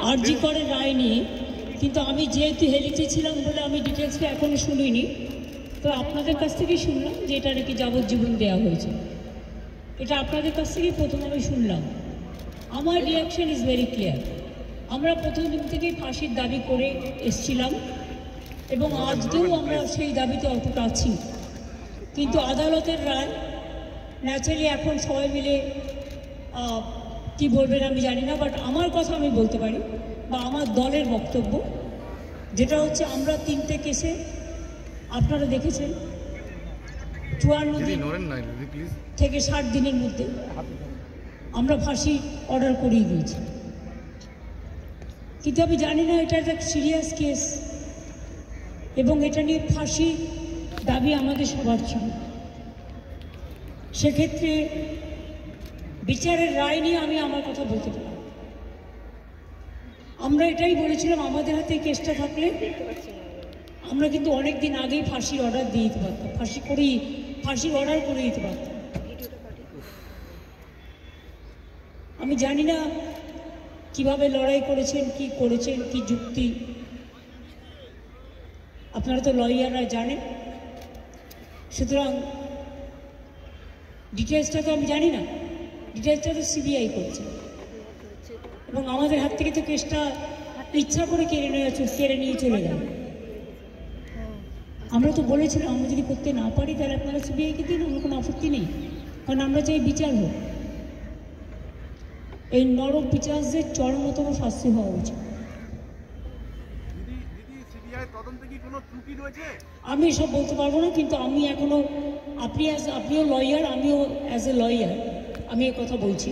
আরজি করে রায় নিয়ে, কিন্তু আমি যেহেতু হেলিতে ছিলাম বলে আমি ডিটেলসটা এখনো শুনিনি। তো আপনাদের কাছ থেকেই শুনলাম যে এটা নাকি যাবজ্জীবন দেওয়া হয়েছে। এটা আপনাদের কাছ থেকেই প্রথম আমি শুনলাম। আমার রিয়াকশন ইজ ভেরি ক্লিয়ার। আমরা প্রথম দিন থেকেই ফাঁসির দাবি করে এসছিলাম এবং আজকেও আমরা সেই দাবিতে অটুট আছি। কিন্তু আদালতের রায় ন্যাচারালি এখন সবাই মিলে কী বলবেন আমি জানি না, বাট আমার কথা আমি বলতে পারি বা আমার দলের বক্তব্য যেটা হচ্ছে, আমরা 3টে কেসে আপনারা দেখেছেন 54 দিন থেকে 60 দিনের মধ্যে আমরা ফাঁসি অর্ডার করিয়ে দিয়েছি। কিন্তু আমি জানি না এটা একটা সিরিয়াস কেস এবং এটা নিয়ে ফাঁসি দাবি আমাদের সবার ছিল। সেক্ষেত্রে বিচারের রায় নিয়ে আমি আমার কথা বলতে পারি। আমরা এটাই বলেছিলাম, আমাদের হাতে কেসটা থাকলে আমরা কিন্তু অনেক দিন আগেই ফাঁসির অর্ডার দিয়ে দিতে পারতাম, ফাঁসির অর্ডার করে দিতে পারতাম। আমি জানি না কিভাবে লড়াই করেছেন, কি যুক্তি, আপনারা তো লয়াররা জানেন। সুতরাং ডিটেলসটা তো আমি জানি না, ডিটেলসটা তো সিবিআই করছে এবং আমাদের হাত থেকে তো কেসটা ইচ্ছা করে কেড়ে নিয়ে চলে যাবে। আমরা তো বলেছিলাম আমরা যদি করতে না পারি তাহলে আপনারা সিবিআইকে দিন, আমার কোনো আপত্তি নেই, কারণ আমরা চাই বিচার হোক। এই নরক বিচারদের চরমতম শাস্তি হওয়া উচিত। আমি এসব বলতে পারবো না, কিন্তু আমি এখনো, আপনিও লয়ার, আমিও অ্যাজ এ লয়ার আমি কথা বলছি।